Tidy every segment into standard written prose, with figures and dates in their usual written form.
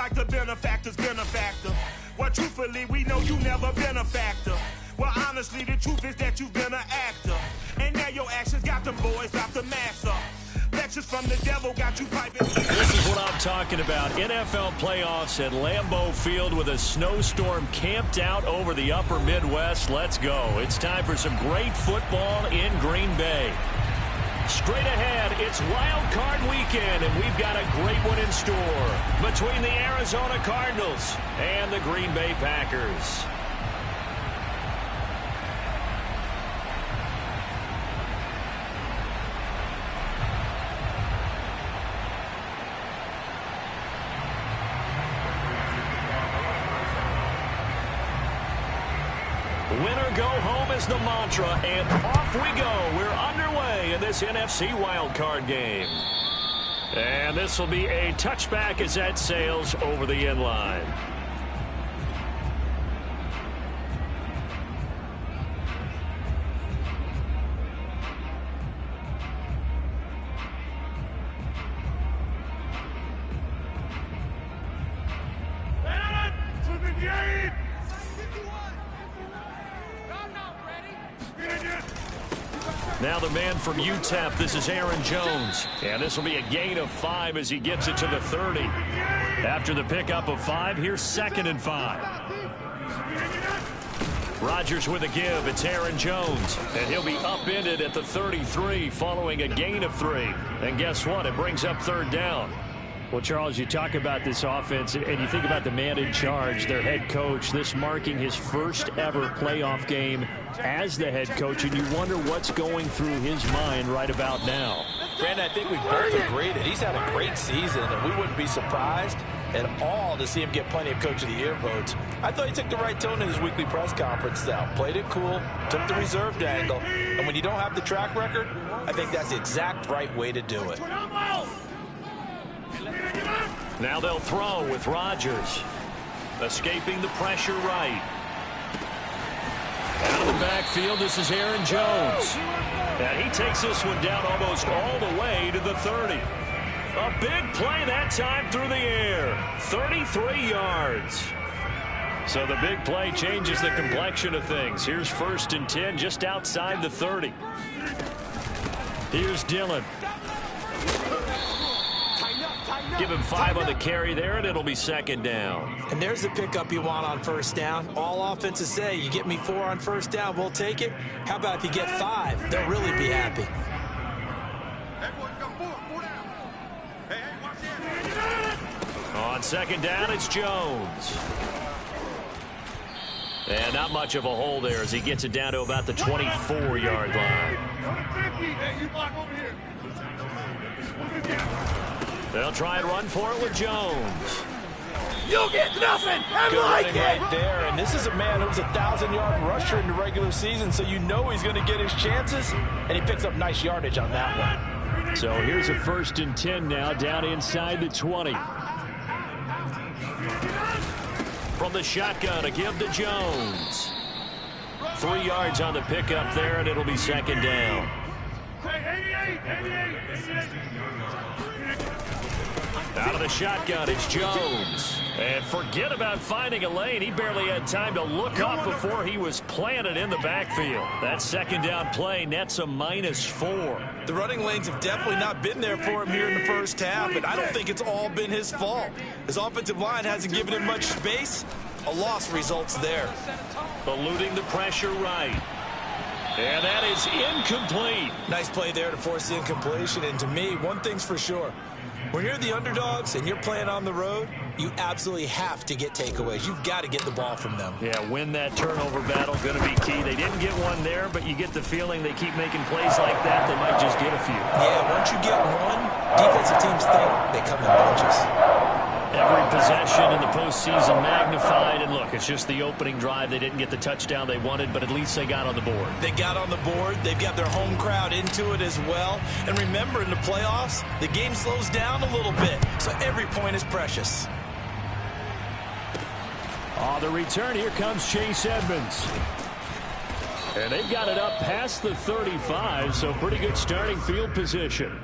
like the benefactor's benefactor. Well, truthfully, we know you never been a factor. Well, honestly, the truth is that you've been an actor. And now your actions got them boys out the mass up. Lectures from the devil got you piping. This is what I'm talking about. NFL playoffs at Lambeau Field with a snowstorm camped out over the upper Midwest. Let's go. It's time for some great football in Green Bay. Straight ahead, it's Wild Card Weekend, and we've got a great one in store between the Arizona Cardinals and the Green Bay Packers. Winner go home is the mantra, and off we go. We're underway in this NFC wildcard game. And this will be a touchback as that sails over the end line. Now the man from UTEP, this is Aaron Jones. And this will be a gain of 5 as he gets it to the 30. After the pickup of 5, here's 2nd and 5. Rodgers with a give. It's Aaron Jones. And he'll be upended at the 33 following a gain of 3. And guess what? It brings up 3rd down. Well, Charles, you talk about this offense, and you think about the man in charge, their head coach, this marking his first ever playoff game as the head coach, and you wonder what's going through his mind right about now. Brandon, I think we both agree that he's had a great season, and we wouldn't be surprised at all to see him get plenty of Coach of the Year votes. I thought he took the right tone in his weekly press conference, though. Played it cool, took the reserved angle, and when you don't have the track record, I think that's the exact right way to do it. Now they'll throw with Rodgers. Escaping the pressure right. Out of the backfield, this is Aaron Jones. And he takes this one down almost all the way to the 30. A big play that time through the air. 33 yards. So the big play changes the complexion of things. Here's 1st and 10 just outside the 30. Here's Dillon. Give him 5 on the carry there, and it'll be 2nd down. And there's the pickup you want on 1st down. All offenses say, you get me 4 on 1st down, we'll take it. How about if you get 5? They'll really be happy. On 2nd down, it's Jones. And not much of a hole there as he gets it down to about the 24-yard line. They'll try and run for it with Jones. You'll get nothing. Good running right there. And this is a man who was a 1,000-yard rusher in the regular season, so you know he's going to get his chances, and he picks up nice yardage on that one. So here's a 1st and 10 now, down inside the 20. From the shotgun, a give to Jones. 3 yards on the pickup there, and it'll be 2nd down. Out of the shotgun, it's Jones. And forget about finding a lane. He barely had time to look up before he was planted in the backfield. That 2nd down play nets a -4. The running lanes have definitely not been there for him here in the first half, and I don't think it's all been his fault. His offensive line hasn't given him much space. A loss results there. Eluding the pressure right. And that is incomplete. Nice play there to force the incompletion, and to me, one thing's for sure. When you're the underdogs and you're playing on the road, you absolutely have to get takeaways. You've got to get the ball from them. Yeah, win that turnover battle, going to be key. They didn't get one there, but you get the feeling they keep making plays like that, they might just get a few. Yeah, once you get one, defensive teams think they come in bunches. Every possession in the postseason magnified, and look, it's just the opening drive. They didn't get the touchdown they wanted, but at least they got on the board. They got on the board. They've got their home crowd into it as well. And remember, in the playoffs, the game slows down a little bit, so every point is precious. On the return, here comes Chase Edmonds. And they've got it up past the 35, so pretty good starting field position.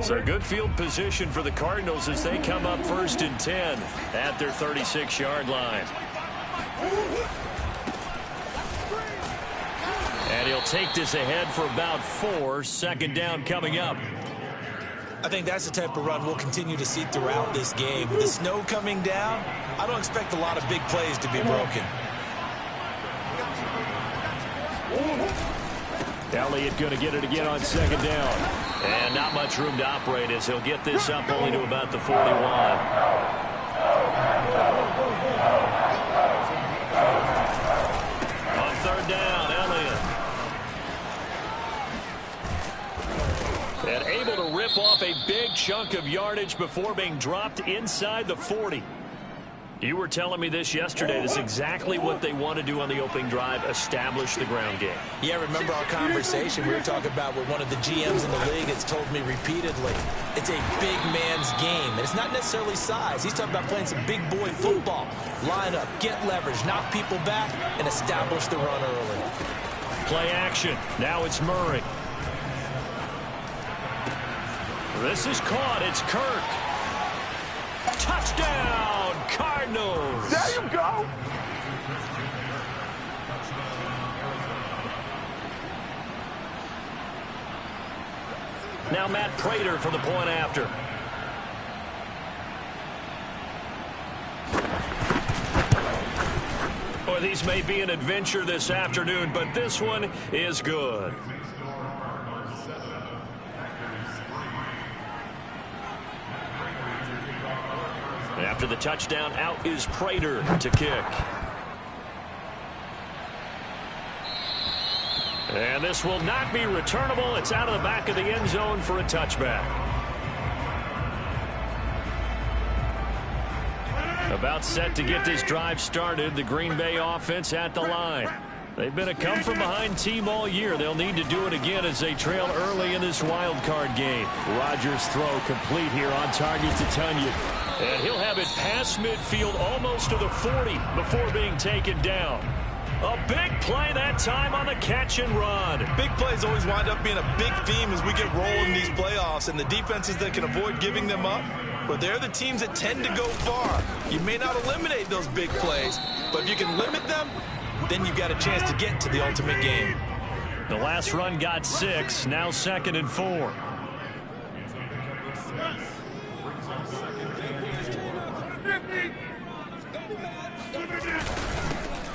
So good field position for the Cardinals as they come up 1st and 10 at their 36-yard line. And he'll take this ahead for about 4. 2nd down coming up. I think that's the type of run we'll continue to see throughout this game. With the snow coming down, I don't expect a lot of big plays to be broken. Elliott going to get it again on 2nd down. And not much room to operate as he'll get this up only to about the 41. On 3rd down, Elliott. And able to rip off a big chunk of yardage before being dropped inside the 40. You were telling me this yesterday. This is exactly what they want to do on the opening drive, establish the ground game. Yeah, remember our conversation we were talking about with one of the GMs in the league has told me repeatedly. It's a big man's game, and it's not necessarily size. He's talking about playing some big boy football. Line up, get leverage, knock people back, and establish the run early. Play action. Now it's Murray. This is caught. It's Kirk. Touchdown, Cardinals. There you go. Now Matt Prater for the point after. Boy, these may be an adventure this afternoon, but this one is good. After the touchdown, out is Prater to kick. And this will not be returnable. It's out of the back of the end zone for a touchback. About set to get this drive started. The Green Bay offense at the line. They've been a come-from-behind team all year. They'll need to do it again as they trail early in this wild card game. Rodgers' throw complete here on target to Tunyon. And he'll have it past midfield almost to the 40 before being taken down. A big play that time on the catch and run. Big plays always wind up being a big theme as we get rolling these playoffs, and the defenses that can avoid giving them up, but they're the teams that tend to go far. You may not eliminate those big plays, but if you can limit them, then you've got a chance to get to the ultimate game. The last run got 6, now 2nd and 4.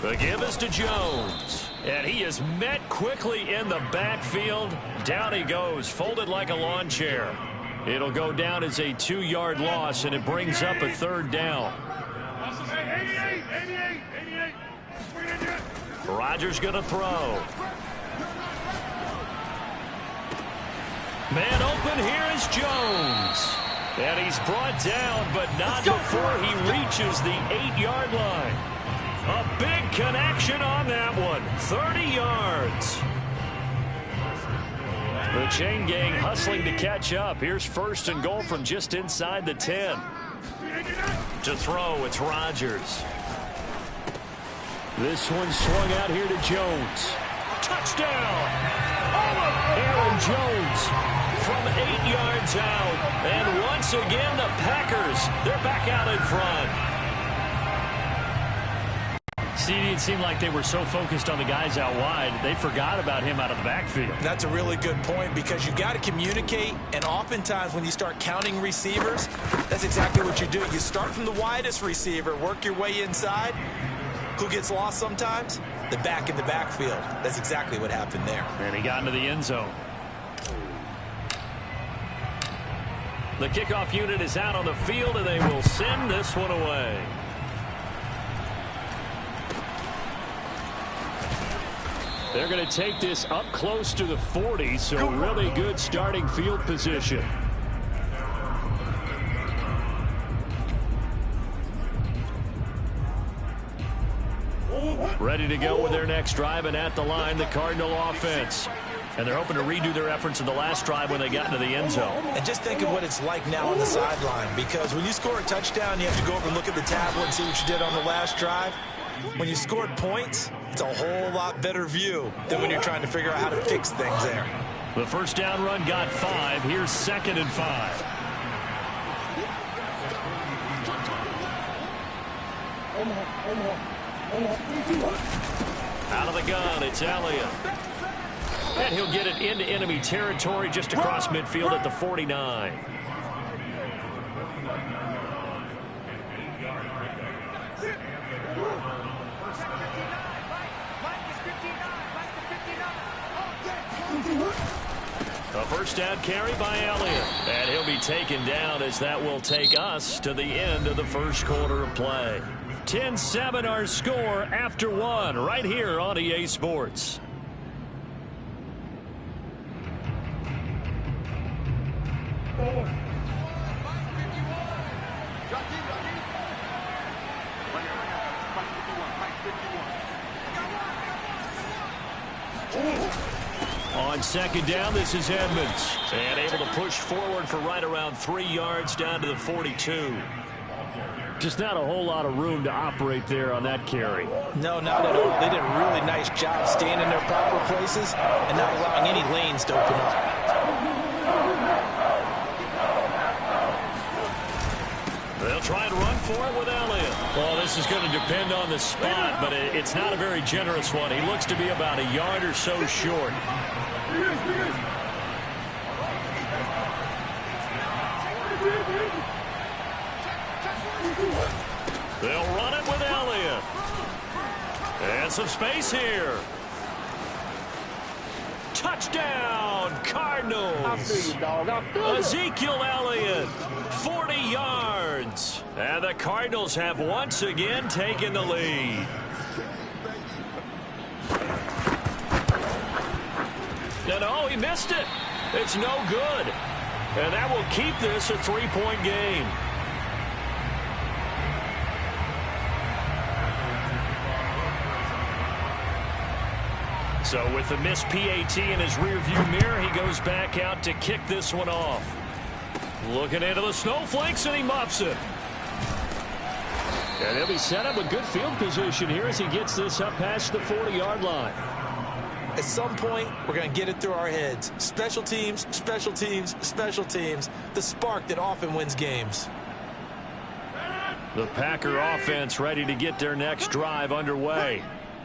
The give is to Jones. And he is met quickly in the backfield. Down he goes, folded like a lawn chair. It'll go down as a 2-yard loss, and it brings up a 3rd down. Rodgers going to throw. Man open, here is Jones. And he's brought down, but not before he reaches the 8-yard line. A big connection on that one. 30 yards. The chain gang hustling to catch up. Here's 1st and goal from just inside the 10. To throw, it's Rodgers. This one swung out here to Jones. Touchdown! Aaron Jones from 8 yards out. And once again, the Packers, they're back out in front. CD, it seemed like they were so focused on the guys out wide, they forgot about him out of the backfield. That's a really good point because you've got to communicate, and oftentimes when you start counting receivers, that's exactly what you do. You start from the widest receiver, work your way inside. Who gets lost sometimes? The back in the backfield. That's exactly what happened there. And he got into the end zone. The kickoff unit is out on the field, and they will send this one away. They're going to take this up close to the 40, so really good starting field position. Ready to go with their next drive, and at the line, the Cardinal offense. And they're hoping to redo their efforts in the last drive when they got into the end zone. And just think of what it's like now on the sideline, because when you score a touchdown, you have to go over and look at the tablet and see what you did on the last drive. When you scored points, it's a whole lot better view than when you're trying to figure out how to fix things there. The first down run got 5. Here's 2nd and 5. Out of the gun, it's Elliott. And he'll get it into enemy territory just across midfield at the 49. A first down carry by Elliott. And he'll be taken down as that will take us to the end of the first quarter of play. 10-7 our score after 1 right here on EA Sports. On 2nd down, this is Edmonds. And able to push forward for right around 3 yards down to the 42. Just not a whole lot of room to operate there on that carry. No, not at all. They did a really nice job staying in their proper places and not allowing any lanes to open up. They'll try and run for it with Elliott. Well, this is going to depend on the spot, but it's not a very generous one. He looks to be about a yard or so short. They'll run it with Elliott. And some space here. Touchdown, Cardinals. After you, dog. After Ezekiel Elliott, 40 yards. And the Cardinals have once again taken the lead. And oh, he missed it. It's no good. And that will keep this a 3-point game. So with the missed PAT in his rearview mirror, he goes back out to kick this one off. Looking into the snowflakes, and he muffs it. And he'll be set up with good field position here as he gets this up past the 40-yard line. At some point, we're going to get it through our heads. Special teams, special teams, special teams. The spark that often wins games. The Packer offense ready to get their next drive underway.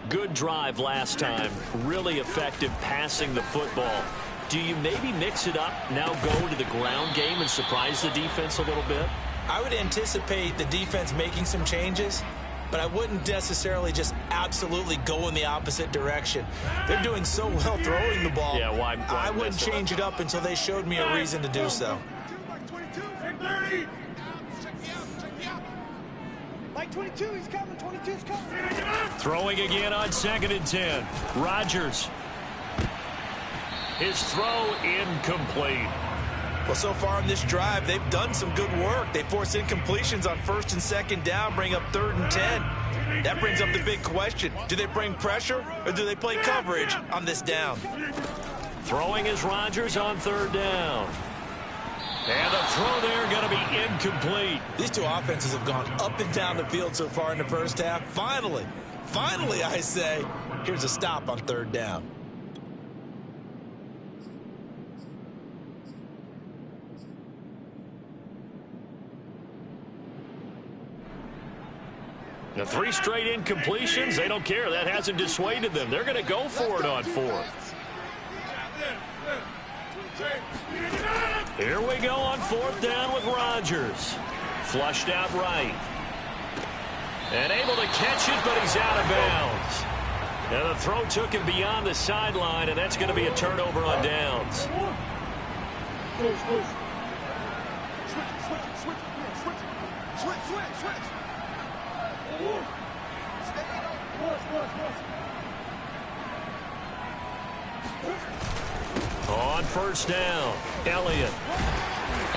Good drive last time. Really effective passing the football. Do you maybe mix it up, now go to the ground game and surprise the defense a little bit? I would anticipate the defense making some changes, but I wouldn't necessarily just absolutely go in the opposite direction. They're doing so well throwing the ball. Yeah, why I wouldn't change it up until they showed me a reason to do so. Like 22, he's coming. 22's coming. Throwing again on 2nd and 10. Rodgers. His throw incomplete. Well, so far in this drive, they've done some good work. They force incompletions on 1st and 2nd down, bring up 3rd and 10. That brings up the big question. Do they bring pressure or do they play coverage on this down? Throwing is Rodgers on 3rd down. And the throw there going to be incomplete. These two offenses have gone up and down the field so far in the first half. Finally, I say, here's a stop on 3rd down. The 3 straight incompletions, they don't care. That hasn't dissuaded them. They're going to go for it on 4th. Here we go on 4th down with Rodgers. Flushed out right. And able to catch it, but he's out of bounds. Now the throw took him beyond the sideline, and that's going to be a turnover on downs. On 1st down, Elliott.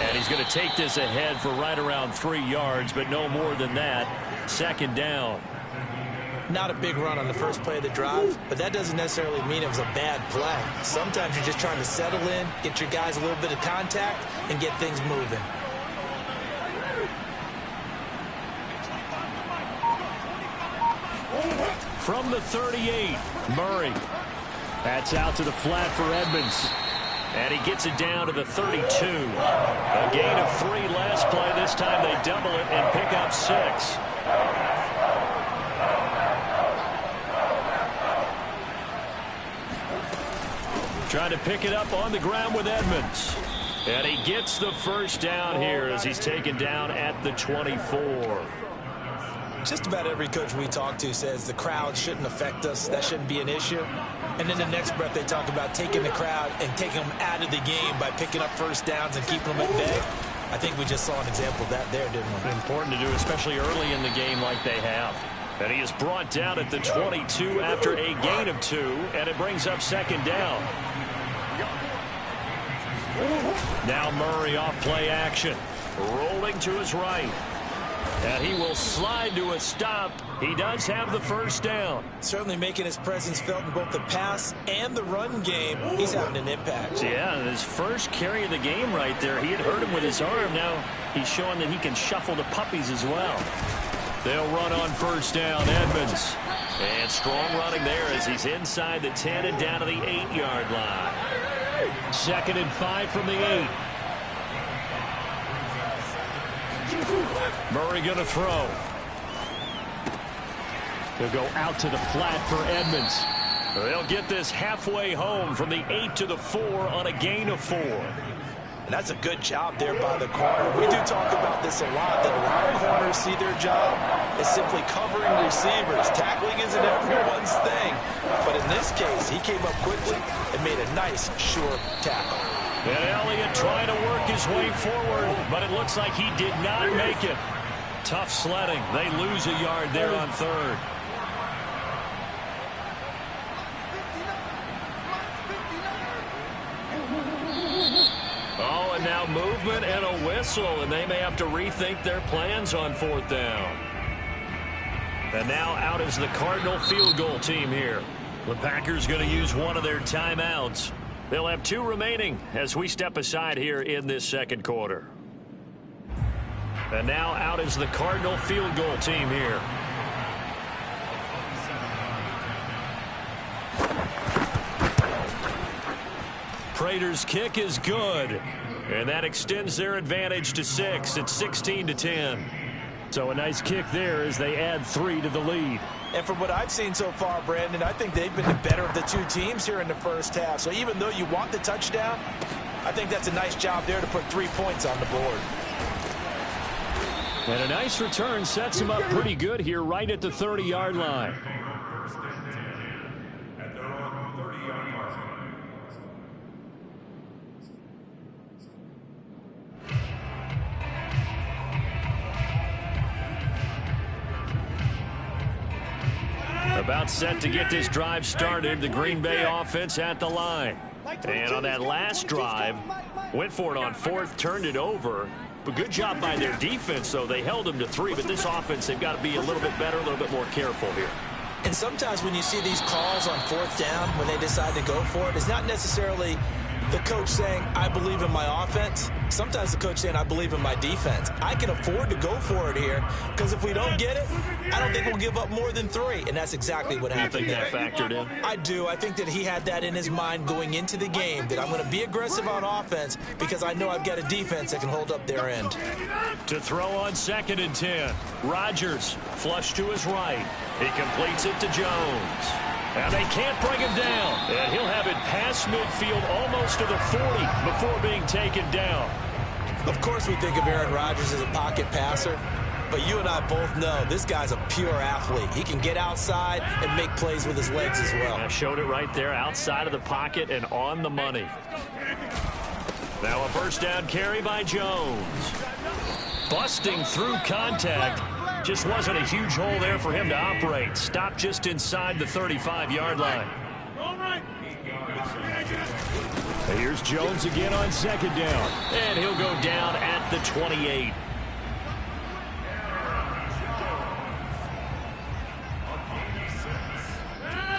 And he's going to take this ahead for right around 3 yards, but no more than that. 2nd down. Not a big run on the first play of the drive, but that doesn't necessarily mean it was a bad play. Sometimes you're just trying to settle in, get your guys a little bit of contact, and get things moving. From the 38, Murray. That's out to the flat for Edmonds. And he gets it down to the 32. A gain of 3 last play. This time they double it and pick up 6. Trying to pick it up on the ground with Edmonds. And he gets the first down here as he's taken down at the 24. Just about every coach we talk to says the crowd shouldn't affect us. That shouldn't be an issue. And then the next breath they talk about taking the crowd and taking them out of the game by picking up first downs and keeping them at bay. I think we just saw an example of that there, didn't we? Important to do, especially early in the game like they have. And he is brought down at the 22 after a gain of 2, and it brings up second down. Now Murray off play action. Rolling to his right. And he will slide to a stop. He does have the first down. Certainly making his presence felt in both the pass and the run game. He's having an impact. Yeah, and his first carry of the game right there. He had hurt him with his arm. Now he's showing that he can shuffle the puppies as well. They'll run on first down, Edmonds. And strong running there as he's inside the 10 and down to the 8-yard line. 2nd and 5 from the 8. Murray going to throw. He'll go out to the flat for Edmonds. They'll get this halfway home from the 8 to the 4 on a gain of 4. And that's a good job there by the corner. We do talk about this a lot, that a lot of corners see their job as simply covering receivers. Tackling isn't everyone's thing. But in this case, he came up quickly and made a nice, sure tackle. And Elliott trying to work his way forward, but it looks like he did not make it. Tough sledding. They lose a yard there on 3rd. Oh, and now movement and a whistle, and they may have to rethink their plans on 4th down. And now out is the Cardinal field goal team here. The Packers going to use one of their timeouts. They'll have 2 remaining as we step aside here in this second quarter. And now out is the Cardinal field goal team here. Prater's kick is good. And that extends their advantage to 6. It's 16-10. So a nice kick there as they add 3 to the lead. And from what I've seen so far, Brandon, I think they've been the better of the 2 teams here in the first half. So even though you want the touchdown, I think that's a nice job there to put 3 points on the board. And a nice return sets him up pretty good here right at the 30-yard line. About set to get this drive started. The Green Bay offense at the line. And on that last drive, went for it on 4th, turned it over. But good job by their defense, though. They held them to 3, but this offense, they've got to be a little bit better, a little bit more careful here. And sometimes when you see these calls on 4th down, when they decide to go for it, it's not necessarily the coach saying, I believe in my offense. Sometimes the coach saying, I believe in my defense. I can afford to go for it here because if we don't get it, I don't think we'll give up more than 3. And that's exactly what happened there. You think that factored in? I do. I think that he had that in his mind going into the game, that I'm going to be aggressive on offense because I know I've got a defense that can hold up their end. To throw on 2nd and 10. Rodgers flush to his right. He completes it to Jones. And they can't bring him down. And he'll have it past midfield almost to the 40 before being taken down. Of course we think of Aaron Rodgers as a pocket passer, but you and I both know this guy's a pure athlete. He can get outside and make plays with his legs as well. I showed it right there, outside of the pocket and on the money. Now a first down carry by Jones. Busting through contact. Just wasn't a huge hole there for him to operate. Stopped just inside the 35-yard line. Here's Jones again on 2nd down. And he'll go down at the 28.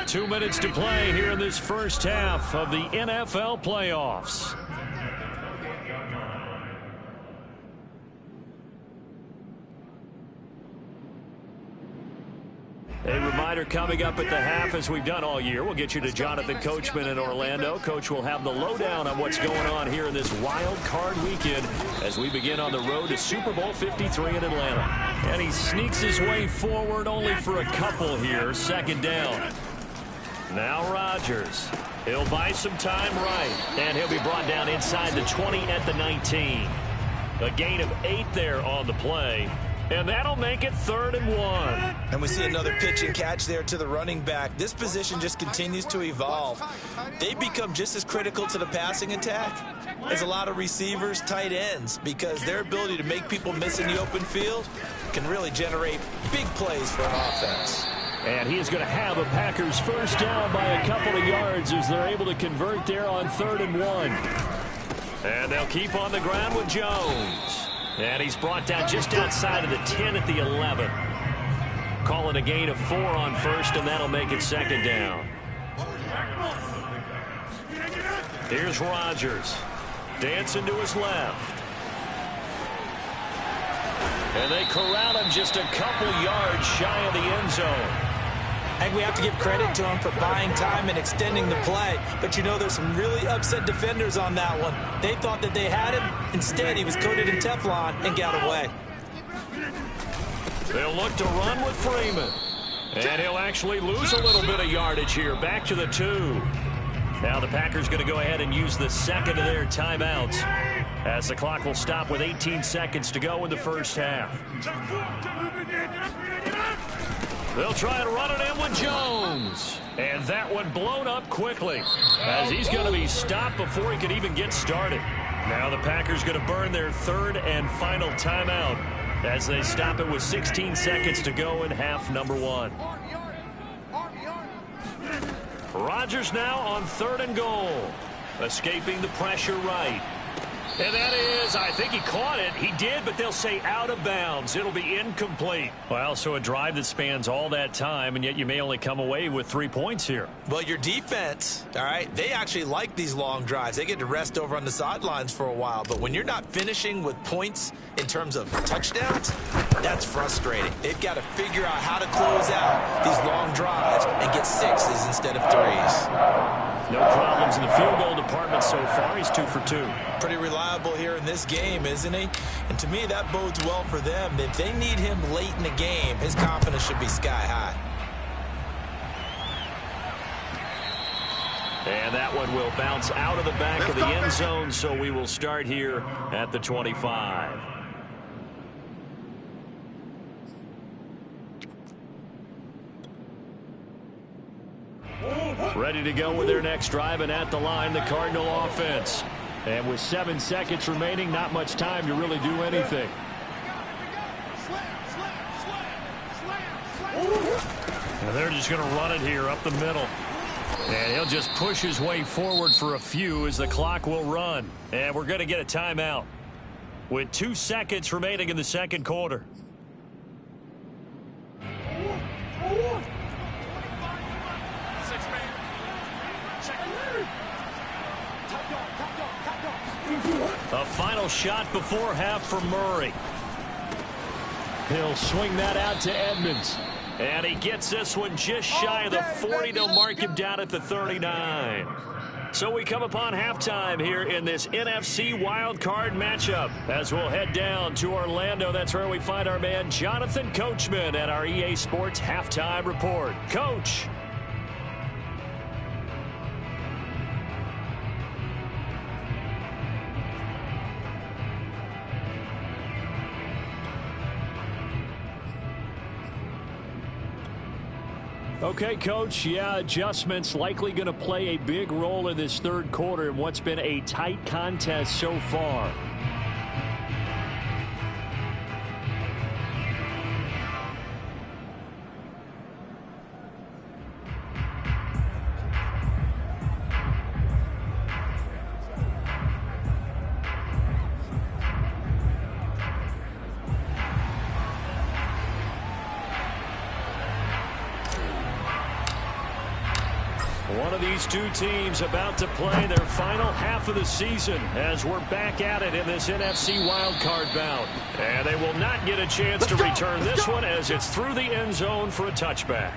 Two minutes to play here in this first half of the NFL playoffs. A reminder coming up at the half, as we've done all year. We'll get you to Jonathan Coachman in Orlando. Coach will have the lowdown on what's going on here in this wild card weekend as we begin on the road to Super Bowl 53 in Atlanta. And he sneaks his way forward only for a couple here. Second down. Now Rodgers. He'll buy some time right. And he'll be brought down inside the 20 at the 19. A gain of 8 there on the play. And that'll make it 3rd and 1. And we see another pitch and catch there to the running back. This position just continues to evolve. They become just as critical to the passing attack as a lot of receivers, tight ends, because their ability to make people miss in the open field can really generate big plays for an offense. And he is going to have a Packers first down by a couple of yards as they're able to convert there on 3rd and 1. And they'll keep on the ground with Jones. And he's brought down just outside of the 10 at the 11. Calling a gain of 4 on first, and that'll make it 2nd down. Here's Rodgers. Dancing to his left. And they corral him just a couple yards shy of the end zone. I think we have to give credit to him for buying time and extending the play. But, you know, there's some really upset defenders on that one. They thought that they had him. Instead, he was coated in Teflon and got away. They'll look to run with Freeman. And he'll actually lose a little bit of yardage here. Back to the 2. Now the Packers going to go ahead and use the second of their timeouts as the clock will stop with 18 seconds to go in the first half. They'll try and run it in with Jones. And that one blown up quickly as he's going to be stopped before he can even get started. Now the Packers going to burn their 3rd and final timeout as they stop it with 16 seconds to go in half number 1. Rodgers now on 3rd and goal. Escaping the pressure right. And that is, I think he caught it. He did, but they'll say out of bounds. It'll be incomplete. Well, so a drive that spans all that time, and yet you may only come away with 3 points here. Well, your defense, all right, they actually like these long drives. They get to rest over on the sidelines for a while. But when you're not finishing with points in terms of touchdowns, that's frustrating. They've got to figure out how to close out these long drives and get 6s instead of 3s. No problems in the field goal department so far. He's 2 for 2. Pretty reliable here in this game, isn't he? And to me, that bodes well for them. If they need him late in the game, his confidence should be sky high. And that one will bounce out of the back of the end zone, so we will start here at the 25. Ready to go with their next drive, and at the line, the Cardinal offense. And with 7 seconds remaining, not much time to really do anything. And they're just going to run it here up the middle. And he'll just push his way forward for a few as the clock will run. And we're going to get a timeout with 2 seconds remaining in the second quarter. A final shot before half for Murray. He'll swing that out to Edmonds. And he gets this one just shy of the 40. They'll mark him down at the 39. So we come upon halftime here in this NFC wildcard matchup as we'll head down to Orlando. That's where we find our man Jonathan Coachman at our EA Sports Halftime Report. Coach. Okay, Coach, yeah, adjustments likely going to play a big role in this third quarter in what's been a tight contest so far. One of these two teams about to play their final half of the season as we're back at it in this NFC wildcard bout. And they will not get a chance to return this one as it's through the end zone for a touchback.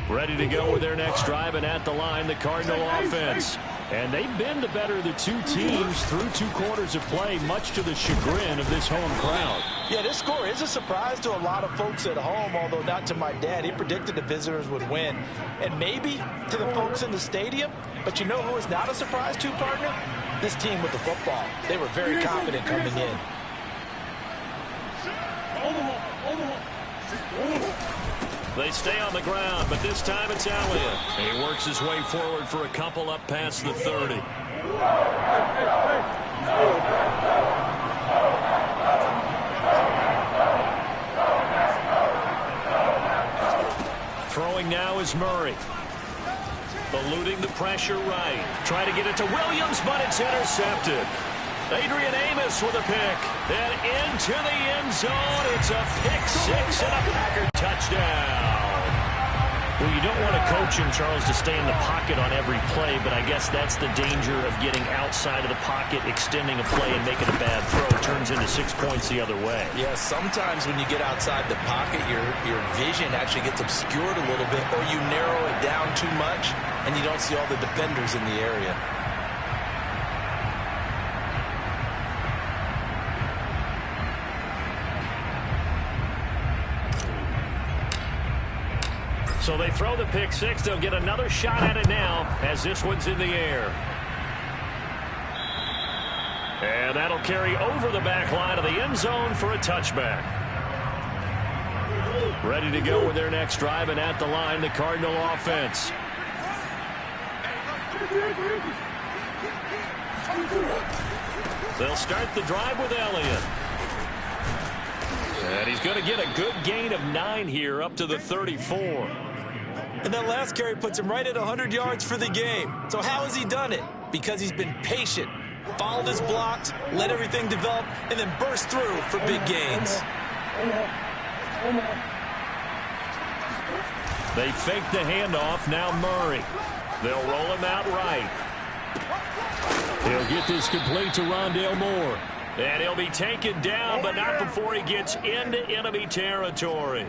Ready to go with their next drive, and at the line, the Cardinal offense. And they've been the better of the two teams through 2 quarters of play, much to the chagrin of this home crowd. Yeah, this score is a surprise to a lot of folks at home, although not to my dad. He predicted the visitors would win. And maybe to the folks in the stadium, but you know who is not a surprise to, partner? This team with the football. They were very confident coming in. They stay on the ground, but this time it's Elliott. And he works his way forward for a couple up past the 30. Throwing now is Murray. Eluding the pressure right. Try to get it to Williams, but it's intercepted. Adrian Amos with a pick. And into the end zone. It's a pick-6 and a Packer touchdown. Well, you don't want a coach in Charles to stay in the pocket on every play, but I guess that's the danger of getting outside of the pocket, extending a play, and making a bad throw. It turns into 6 points the other way. Yeah, sometimes when you get outside the pocket, your vision actually gets obscured a little bit, or you narrow it down too much, and you don't see all the defenders in the area. So they throw the pick-6. They'll get another shot at it now as this one's in the air. And that'll carry over the back line of the end zone for a touchback. Ready to go with their next drive, and at the line, the Cardinal offense. They'll start the drive with Elliott. And he's going to get a good gain of 9 here up to the 34. And that last carry puts him right at 100 yards for the game. So how has he done it? Because he's been patient, followed his blocks, let everything develop, and then burst through for big gains. They fake the handoff. Now Murray. They'll roll him out right. He'll get this complete to Rondale Moore. And he'll be taken down, but not before he gets into enemy territory.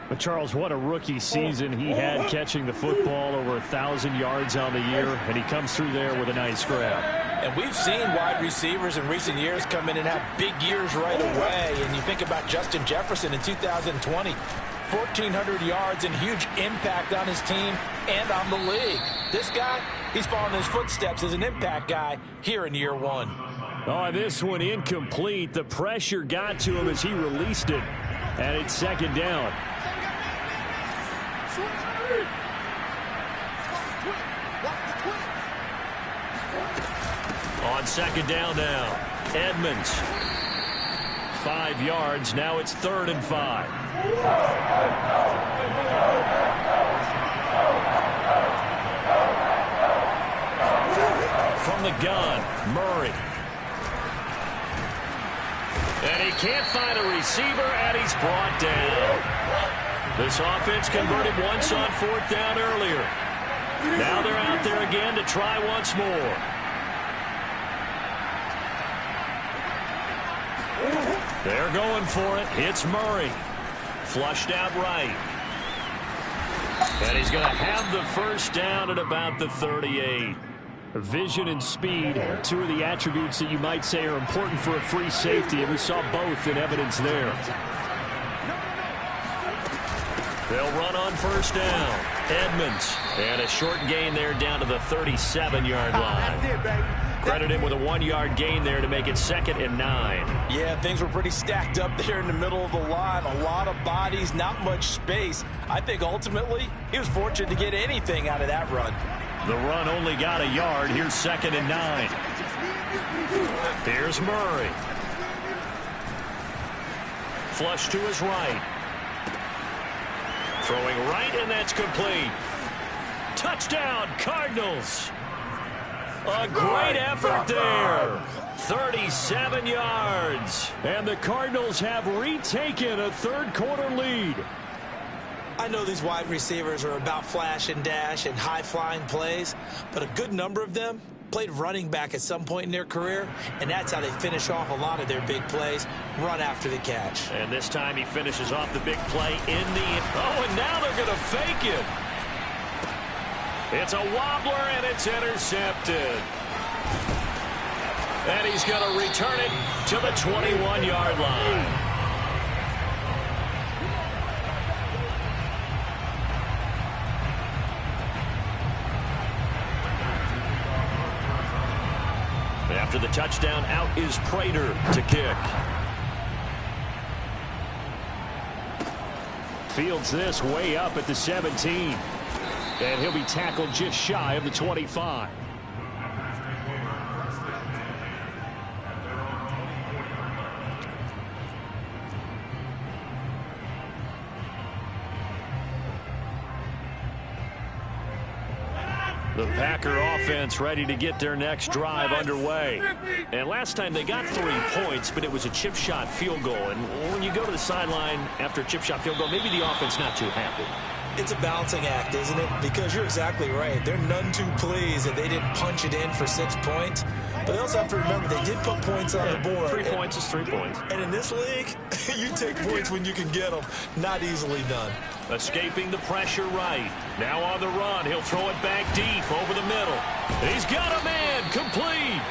But, Charles, what a rookie season he had, catching the football over 1,000 yards on the year, and he comes through there with a nice grab. And we've seen wide receivers in recent years come in and have big years right away. And you think about Justin Jefferson in 2020, 1,400 yards and huge impact on his team and on the league. This guy, he's following his footsteps as an impact guy here in year 1. Oh, this one incomplete. The pressure got to him as he released it, and it's second down. On second down now, Edmonds. 5 yards. Now it's 3rd and 5. From the gun, Murray. And he can't find a receiver, and he's brought down. This offense converted once on 4th down earlier. Now they're out there again to try once more. They're going for it. It's Murray. Flushed out right. And he's going to have the first down at about the 38. Vision and speed, 2 of the attributes that you might say are important for a free safety, and we saw both in evidence there. They'll run on first down. Edmonds. And a short gain there down to the 37-yard line. Credit him with a 1-yard gain there to make it 2nd and 9. Yeah, things were pretty stacked up there in the middle of the line. A lot of bodies, not much space. I think ultimately he was fortunate to get anything out of that run. The run only got a yard. Here's 2nd and 9. Here's Murray. Flush to his right. Throwing right, and that's complete. Touchdown, Cardinals. A great effort there. 37 yards. And the Cardinals have retaken a third-quarter lead. I know these wide receivers are about flash and dash and high-flying plays, but a good number of them played running back at some point in their career, and that's how they finish off a lot of their big plays, run after the catch. And this time he finishes off the big play in the... Oh, and now they're going to fake it. It's a wobbler, and it's intercepted. And he's going to return it to the 21-yard line. After the touchdown, out is Prater to kick. Fields this way up at the 17. And he'll be tackled just shy of the 25. The Packer offense ready to get their next drive underway. And last time they got 3 points, but it was a chip shot field goal. And when you go to the sideline after a chip shot field goal, maybe the offense not too happy. It's a balancing act, isn't it? Because you're exactly right. They're none too pleased that they didn't punch it in for 6 points. But they also have to remember they did put points on the board. 3 points is 3 points. And in this league, you take points when you can get them. Not easily done. Escaping the pressure right. Now on the run. He'll throw it back deep over the middle. He's got a man complete.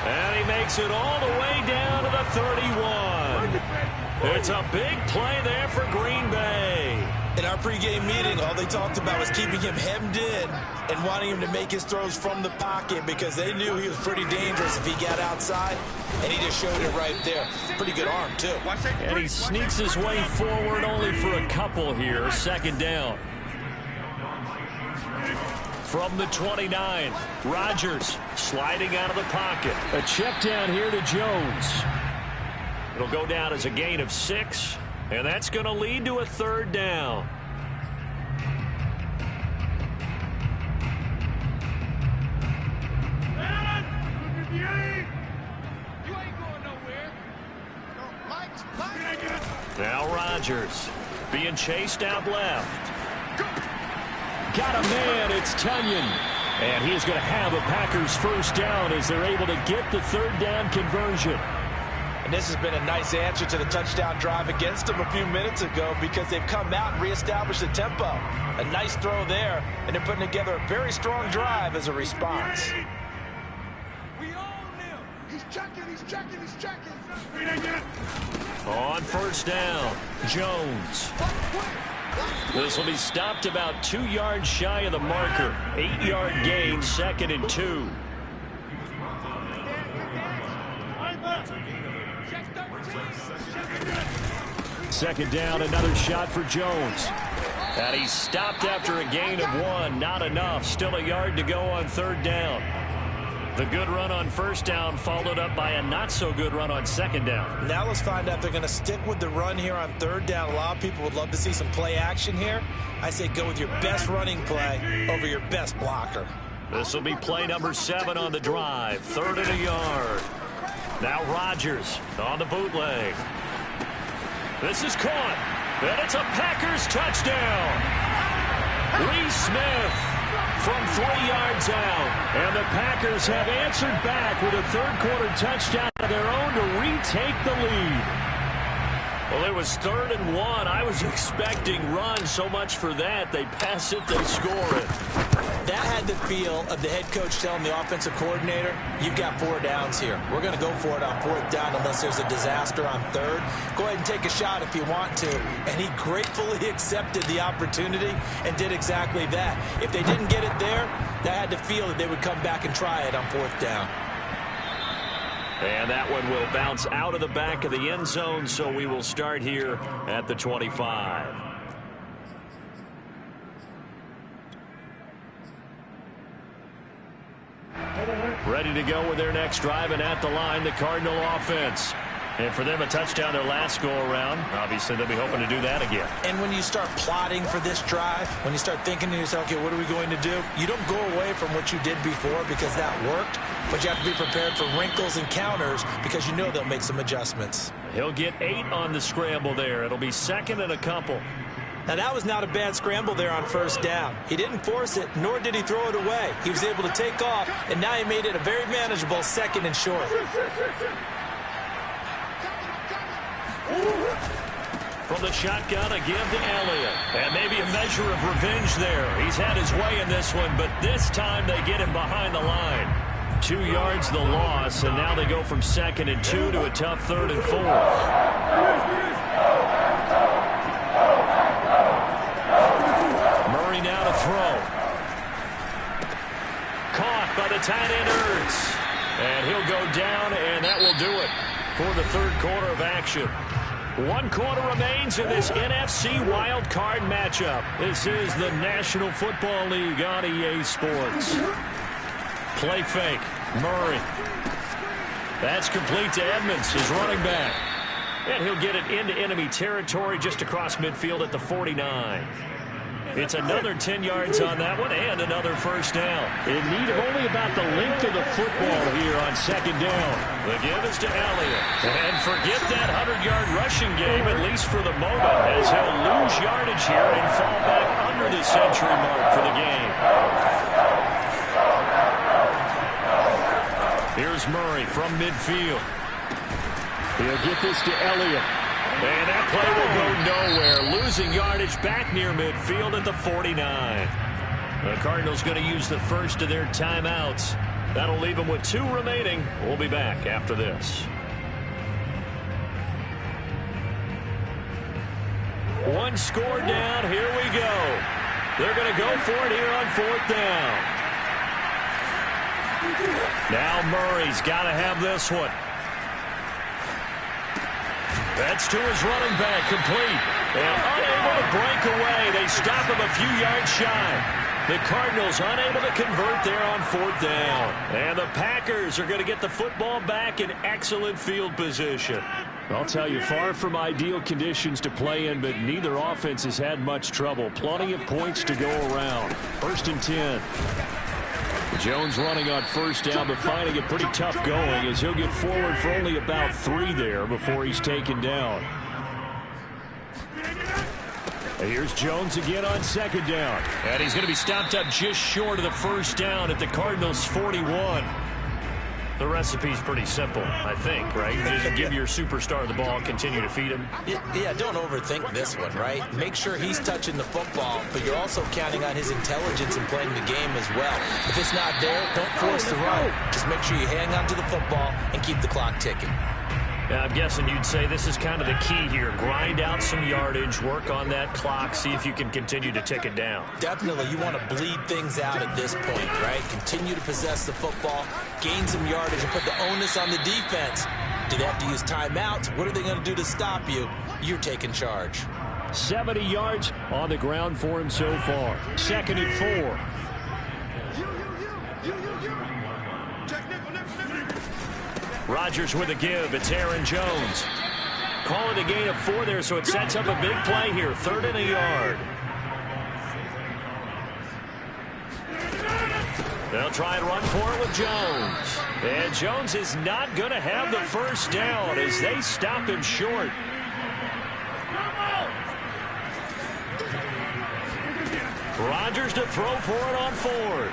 And he makes it all the way down to the 31. It's a big play there for Green Bay. In our pregame meeting, all they talked about was keeping him hemmed in and wanting him to make his throws from the pocket because they knew he was pretty dangerous if he got outside, and he just showed it right there. Pretty good arm, too. And he sneaks his way forward only for a couple here. Second down. From the 29, Rodgers sliding out of the pocket. A check down here to Jones. It'll go down as a gain of 6. And that's going to lead to a third down. Now Rodgers being chased out left. Got a man, it's Tunyon. And he is going to have a Packers first down as they're able to get the third down conversion. And this has been a nice answer to the touchdown drive against them a few minutes ago because they've come out and reestablished the tempo. A nice throw there, and they're putting together a very strong drive as a response. We own him. He's checking. On first down, Jones. This will be stopped about 2 yards shy of the marker. 8-yard gain, 2nd and 2. Second down, another shot for Jones. And he's stopped after a gain of 1. Not enough. Still a yard to go on third down. The good run on first down followed up by a not-so-good run on second down. Now let's find out if they're going to stick with the run here on third down. A lot of people would love to see some play action here. I say go with your best running play over your best blocker. This will be play number 7 on the drive. 3rd and a yard. Now Rodgers on the bootleg. This is caught, and it's a Packers touchdown. Lee Smith from 3 yards out, and the Packers have answered back with a third-quarter touchdown of their own to retake the lead. Well, it was 3rd and 1. I was expecting run. So much for that. They pass it, they score it. That had the feel of the head coach telling the offensive coordinator, you've got 4 downs here. We're going to go for it on 4th down unless there's a disaster on 3rd. Go ahead and take a shot if you want to. And he gratefully accepted the opportunity and did exactly that. If they didn't get it there, that had the feel that they would come back and try it on 4th down. And that one will bounce out of the back of the end zone, so we will start here at the 25. Ready to go with their next drive, and at the line, the Cardinal offense. And for them, a touchdown their last go-around. Obviously, they'll be hoping to do that again. And when you start plotting for this drive, when you start thinking to yourself, okay, what are we going to do? You don't go away from what you did before because that worked, but you have to be prepared for wrinkles and counters because you know they'll make some adjustments. He'll get 8 on the scramble there. It'll be second and a couple. Now, that was not a bad scramble there on first down. He didn't force it, nor did he throw it away. He was able to take off, and now he made it a very manageable second and short. From the shotgun, a give to Elliott. And maybe a measure of revenge there. He's had his way in this one, but this time they get him behind the line. 2 yards the loss, and now they go from 2nd and 2 to a tough 3rd and 4. Murray now to throw. Caught by the tight end Ertz. And he'll go down, and that will do it for the 3rd quarter of action. 1 quarter remains in this NFC wild card matchup. This is the National Football League on EA Sports. Play fake. Murray. That's complete to Edmonds, his running back. And he'll get it into enemy territory just across midfield at the 49. It's another 10 yards on that one and another first down. In need of only about the length of the football here on 2nd down. The give is to Elliott. And forget that 100-yard rushing game, at least for the moment, as he'll lose yardage here and fall back under the century mark for the game. Here's Murray from midfield. He'll get this to Elliott. And that play will go nowhere. Losing yardage back near midfield at the 49. The Cardinals going to use the first of their timeouts. That'll leave them with 2 remaining. We'll be back after this. One score down. Here we go. They're going to go for it here on 4th down. Now Murray's got to have this one. That's to his running back, complete. And unable to break away. They stop him a few yards shy. The Cardinals unable to convert there on 4th down. And the Packers are going to get the football back in excellent field position. I'll tell you, far from ideal conditions to play in, but neither offense has had much trouble. Plenty of points to go around. 1st and 10. Jones running on 1st down, but finding it pretty tough going as he'll get forward for only about 3 there before he's taken down. And here's Jones again on 2nd down. And he's going to be stopped up just short of the 1st down at the Cardinals' 41. The recipe's pretty simple, I think, right? Just give your superstar the ball, continue to feed him. Yeah, don't overthink this one, right? Make sure he's touching the football, but you're also counting on his intelligence in playing the game as well. If it's not there, don't force the run. Just make sure you hang on to the football and keep the clock ticking. Now, I'm guessing you'd say this is kind of the key here. Grind out some yardage, work on that clock, see if you can continue to tick it down. Definitely, you want to bleed things out at this point, right? Continue to possess the football, gain some yardage, and put the onus on the defense. Do they have to use timeouts? What are they going to do to stop you? You're taking charge. 70 yards on the ground for him so far. 2nd and 4. Rodgers with a give. It's Aaron Jones. Call it a gain of 4 there, so it sets up a big play here. 3rd and a yard. They'll try and run for it with Jones. And Jones is not going to have the first down as they stop him short. Rodgers to throw for it on 4th.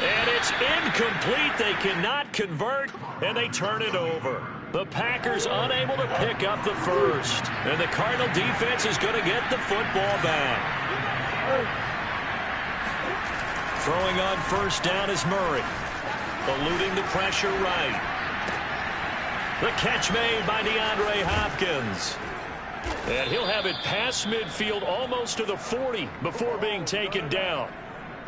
And it's incomplete. They cannot convert, and they turn it over. The Packers unable to pick up the first. And the Cardinal defense is going to get the football back. Throwing on 1st down is Murray. Eluding the pressure right. The catch made by DeAndre Hopkins. And he'll have it past midfield almost to the 40 before being taken down.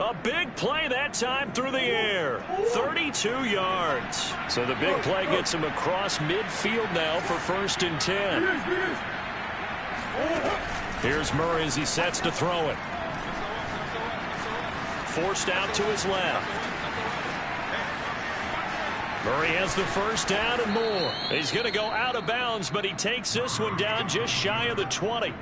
A big play that time through the air. 32 yards. So the big play gets him across midfield now for 1st and 10. Here's Murray as he sets to throw it. Forced out to his left. Murray has the first down and more. He's going to go out of bounds, but he takes this one down just shy of the 20.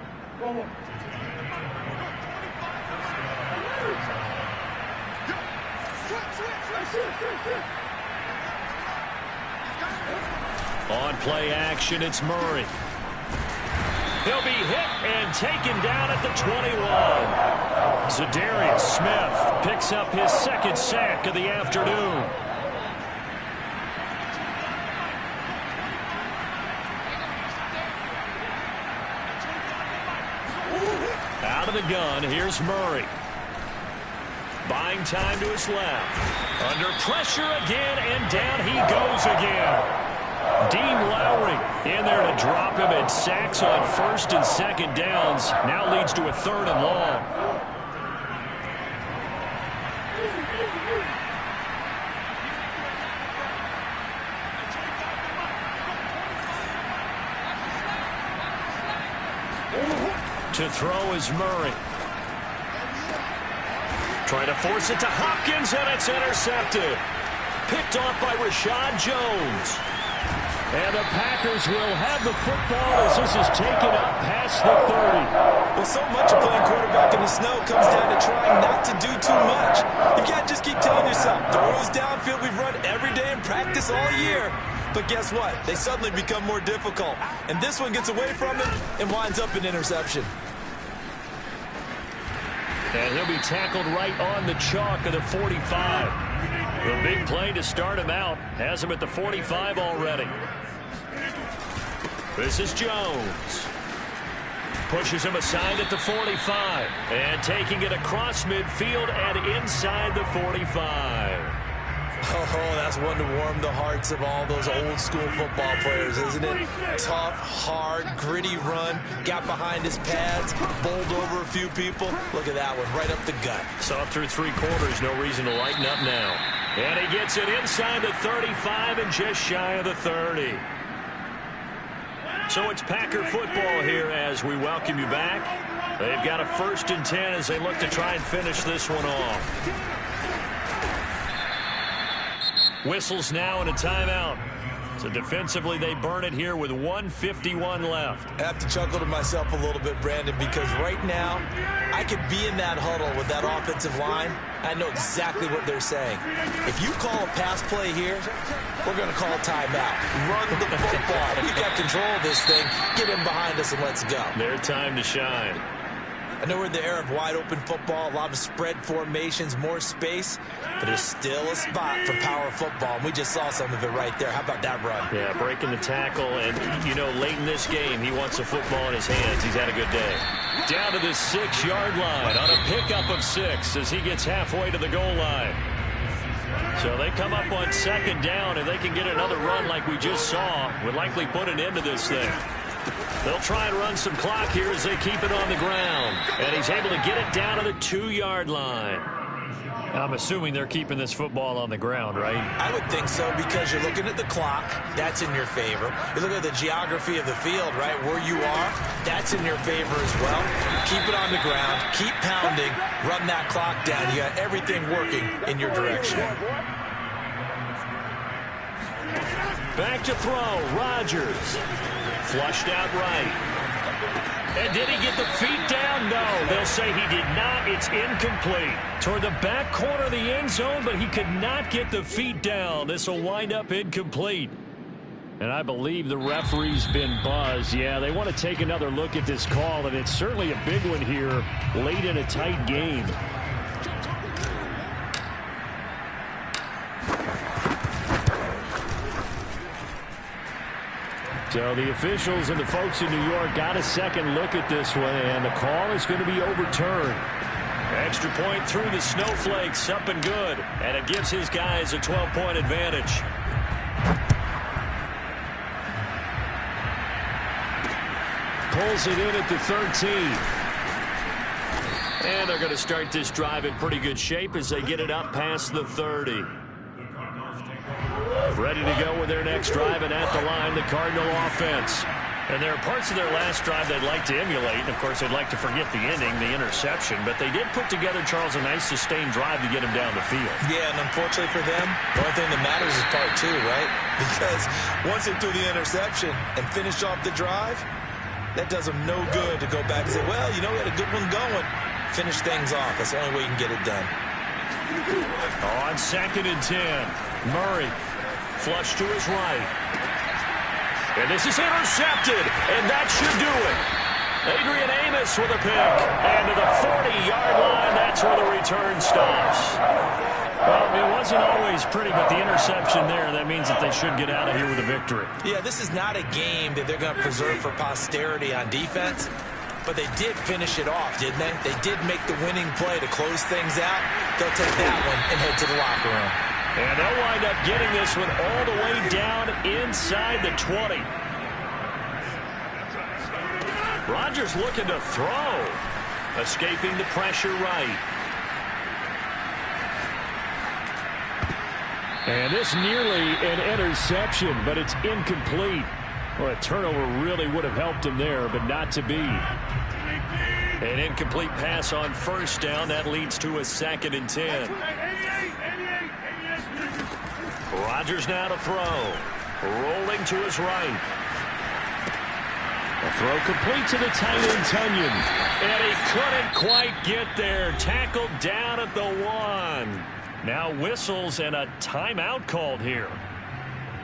On play action, it's Murray. He'll be hit and taken down at the 21. Zadarius Smith picks up his second sack of the afternoon. Out of the gun, here's Murray. Buying time to his left. Under pressure again, and down he goes again. Dean Lowry in there to drop him, and sacks on first and second downs. Now leads to a third and long. To throw is Murray. Trying to force it to Hopkins, and it's intercepted. Picked off by Rashad Jones. And the Packers will have the football as this is taken up past the 30. Well, so much of playing quarterback in the snow comes down to trying not to do too much. You can't just keep telling yourself, throws downfield we've run every day in practice all year. But guess what? They suddenly become more difficult. And this one gets away from him and winds up an interception. And he'll be tackled right on the chalk of the 45. The big play to start him out has him at the 45 already. This is Jones. Pushes him aside at the 45. And taking it across midfield and inside the 45. Oh, that's one to warm the hearts of all those old school football players, isn't it? Tough, hard, gritty run. Got behind his pads, bowled over a few people. Look at that one, right up the gut. Saw through three quarters, no reason to lighten up now. And he gets it inside the 35 and just shy of the 30. So it's Packer football here as we welcome you back. They've got a 1st and 10 as they look to try and finish this one off. Whistles now and a timeout. So defensively, they burn it here with 1:51 left. I have to chuckle to myself a little bit, Brandon, because right now, I could be in that huddle with that offensive line. I know exactly what they're saying. If you call a pass play here, we're going to call a timeout. Run the football. We got control of this thing. Get him behind us and let's go. Their time to shine. I know we're in the era of wide-open football, a lot of spread formations, more space, but there's still a spot for power football, and we just saw some of it right there. How about that run? Yeah, breaking the tackle, and, you know, late in this game, he wants the football in his hands. He's had a good day. Down to the 6-yard line on a pickup of 6 as he gets halfway to the goal line. So they come up on 2nd down, and they can get another run like we just saw. Would likely put an end to this thing. They'll try and run some clock here as they keep it on the ground. And he's able to get it down to the 2-yard line. I'm assuming they're keeping this football on the ground, right? I would think so because you're looking at the clock. That's in your favor. You look at the geography of the field, right, where you are. That's in your favor as well. Keep it on the ground. Keep pounding. Run that clock down. You got everything working in your direction. Back to throw. Rodgers. Flushed out right. And did he get the feet down? No. They'll say he did not. It's incomplete. Toward the back corner of the end zone, but he could not get the feet down. This will wind up incomplete. And I believe the referee's been buzzed. Yeah, they want to take another look at this call, and it's certainly a big one here late in a tight game. So the officials and the folks in New York got a second look at this one, and the call is going to be overturned. Extra point through the snowflakes, up and good, and it gives his guys a 12-point advantage. Pulls it in at the 13. And they're going to start this drive in pretty good shape as they get it up past the 30. Ready to go with their next drive, and at the line, the Cardinal offense. And there are parts of their last drive they'd like to emulate. Of course, they'd like to forget the ending, the interception. But they did put together, Charles, a nice sustained drive to get him down the field. Yeah, and unfortunately for them, the only thing that matters is part two, right? Because once they threw the interception and finished off the drive, that does them no good to go back and say, well, you know, we had a good one going. Finish things off. That's the only way you can get it done. On 2nd and 10, Murray flush to his right. And this is intercepted, and that should do it. Adrian Amos with a pick. And to the 40-yard line, that's where the return stops. Well, it wasn't always pretty, but the interception there, that means that they should get out of here with a victory. Yeah, this is not a game that they're going to preserve for posterity on defense, but they did finish it off, didn't they? They did make the winning play to close things out. They'll take that one and head to the locker room. And they'll wind up getting this one all the way down inside the 20. Rodgers looking to throw. Escaping the pressure right. And this nearly an interception, but it's incomplete. Well, a turnover really would have helped him there, but not to be. An incomplete pass on first down. That leads to a 2nd and 10. Rodgers now to throw. Rolling to his right. A throw complete to the tight end, Tunyon. And he couldn't quite get there. Tackled down at the 1. Now whistles and a timeout called here.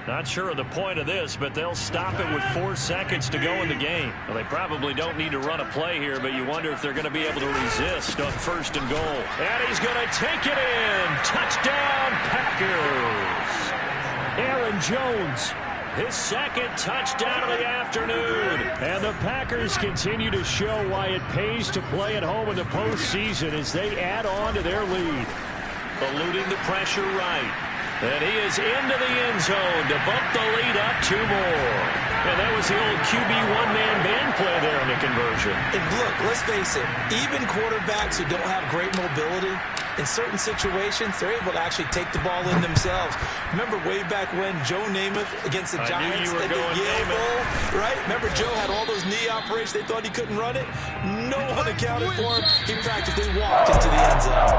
Not sure of the point of this, but they'll stop it with 4 seconds to go in the game. Well, they probably don't need to run a play here, but you wonder if they're going to be able to resist on 1st and goal. And he's going to take it in. Touchdown, Packers. Aaron Jones, his 2nd touchdown of the afternoon. And the Packers continue to show why it pays to play at home in the postseason as they add on to their lead. Eluding the pressure right. And he is into the end zone to bump the lead up 2 more. And that was the old QB one-man band play there in the conversion. And look, let's face it, even quarterbacks who don't have great mobility, in certain situations, they're able to actually take the ball in themselves. Remember way back when Joe Namath against the Giants at the Yale Bowl, right? Remember Joe had all those knee operations. They thought he couldn't run it. No one accounted for him. He practically walked into the end zone.